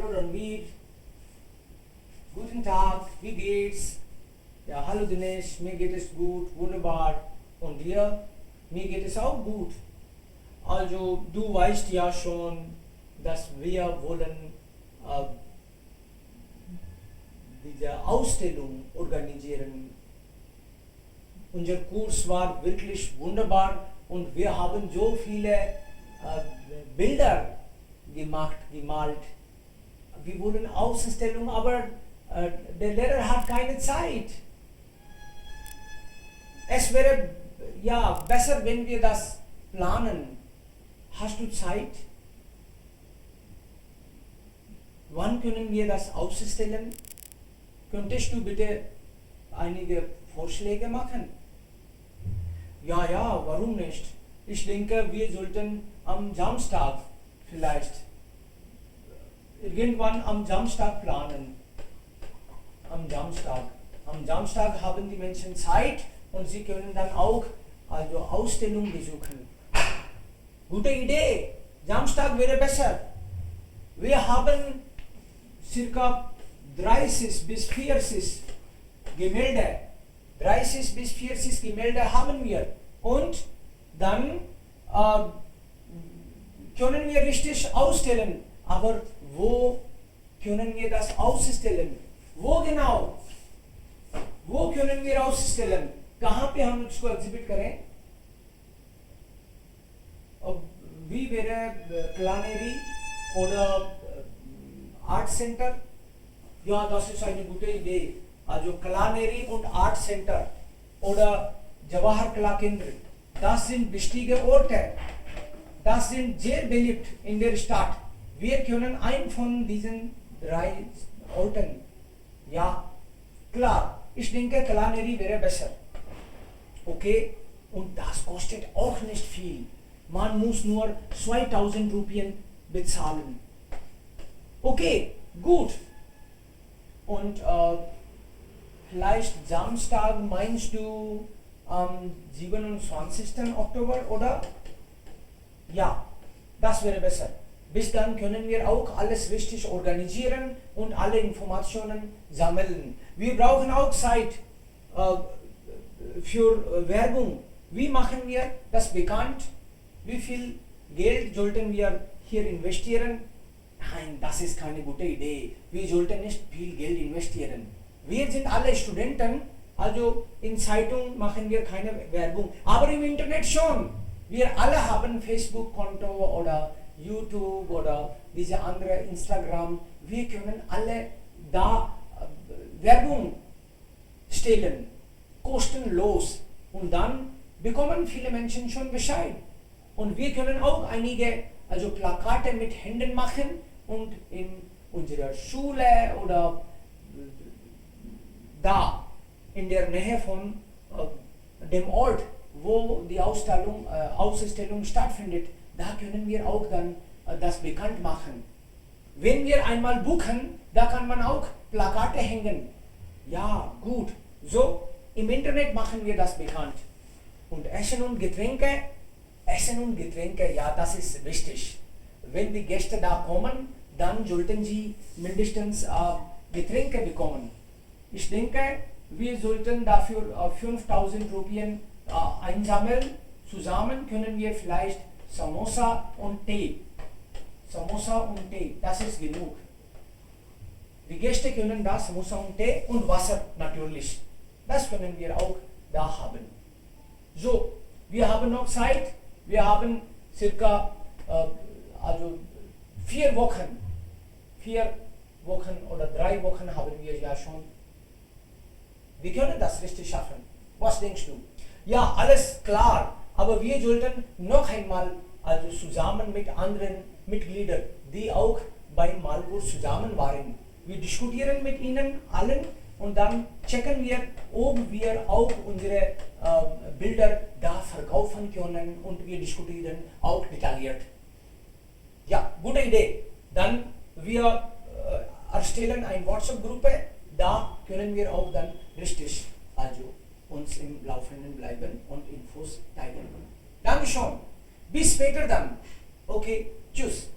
Hallo Ranveer. Guten Tag, wie geht's? Ja, hallo Dinesh, mir geht es gut, wunderbar. Und dir? Mir geht es auch gut. Also, du weißt ja schon, dass wir wollen diese Ausstellung organisieren. Unser Kurs war wirklich wunderbar und wir haben so viele Bilder gemalt. Wir wollen Ausstellung, aber der Lehrer hat keine Zeit. Es wäre ja besser, wenn wir das planen. Hast du Zeit? Wann können wir das ausstellen? Könntest du bitte einige Vorschläge machen? Ja, warum nicht? Ich denke, wir sollten am Samstag vielleicht irgendwann am Samstag planen. Am Samstag haben die Menschen Zeit und sie können dann auch also Ausstellung besuchen. Gute Idee. Samstag wäre besser. Wir haben circa 30 bis 40 Gemälde. 30 bis 40 Gemälde haben wir. Und dann können wir richtig ausstellen. Aber wo können wir das ausstellen? Wo genau? Wo können wir ausstellen? कहाँ पे हम इसको एग्जिबिट करें? Wie wäre Klanerie oder Art Center? Ja, das ist eine gute Idee. Also Klanerie und Art Center oder Jawahar Kala Kendra, das sind wichtige Orte. Das sind sehr beliebt in der Stadt. Wir können einen von diesen 3 Orten. Ja, klar. Ich denke, Klanerie wäre besser. Okay? Und das kostet auch nicht viel. Man muss nur 2000 Rupien bezahlen. Okay, gut. Und vielleicht Samstag meinst du am 27. Oktober, oder? Ja, das wäre besser. Bis dann können wir auch alles richtig organisieren und alle Informationen sammeln. Wir brauchen auch Zeit für Werbung. Wie machen wir das bekannt? Wie viel Geld sollten wir hier investieren? Nein, das ist keine gute Idee. Wir sollten nicht viel Geld investieren. Wir sind alle Studenten, also in Zeitung machen wir keine Werbung. Aber im Internet schon. Wir alle haben Facebook-Konto oder YouTube oder diese andere Instagram. Wir können alle da Werbung stellen, kostenlos. Und dann bekommen viele Menschen schon Bescheid. Und wir können auch einige also Plakate mit Händen machen und in unserer Schule oder da in der Nähe von dem Ort, wo die Ausstellung stattfindet, da können wir auch dann das bekannt machen. Wenn wir einmal buchen, da kann man auch Plakate hängen. Ja, gut. So, im Internet machen wir das bekannt. Und Essen und Getränke, ja, das ist wichtig. Wenn die Gäste da kommen, dann sollten sie mindestens Getränke bekommen. Ich denke, wir sollten dafür 5000 Rupien einsammeln. Zusammen können wir vielleicht Samosa und Tee. Das ist genug. Die Gäste können da Samosa und Tee und Wasser natürlich. Das können wir auch da haben. So, wir haben noch Zeit. Wir haben circa also 4 Wochen. 4 Wochen oder 3 Wochen haben wir ja schon. Wir können das richtig schaffen. Was denkst du? Ja, alles klar. Aber wir sollten noch einmal also zusammen mit anderen Mitgliedern, die auch bei Malkurs zusammen waren. Wir diskutieren mit ihnen allen und dann checken wir, ob wir auch unsere Bilder da verkaufen können und wir diskutieren auch detailliert. Ja, gute Idee. Dann wir erstellen eine WhatsApp-Gruppe, da können wir auch dann richtig also uns im Laufenden bleiben und Infos teilen. Dankeschön. Bis später dann. Okay, tschüss.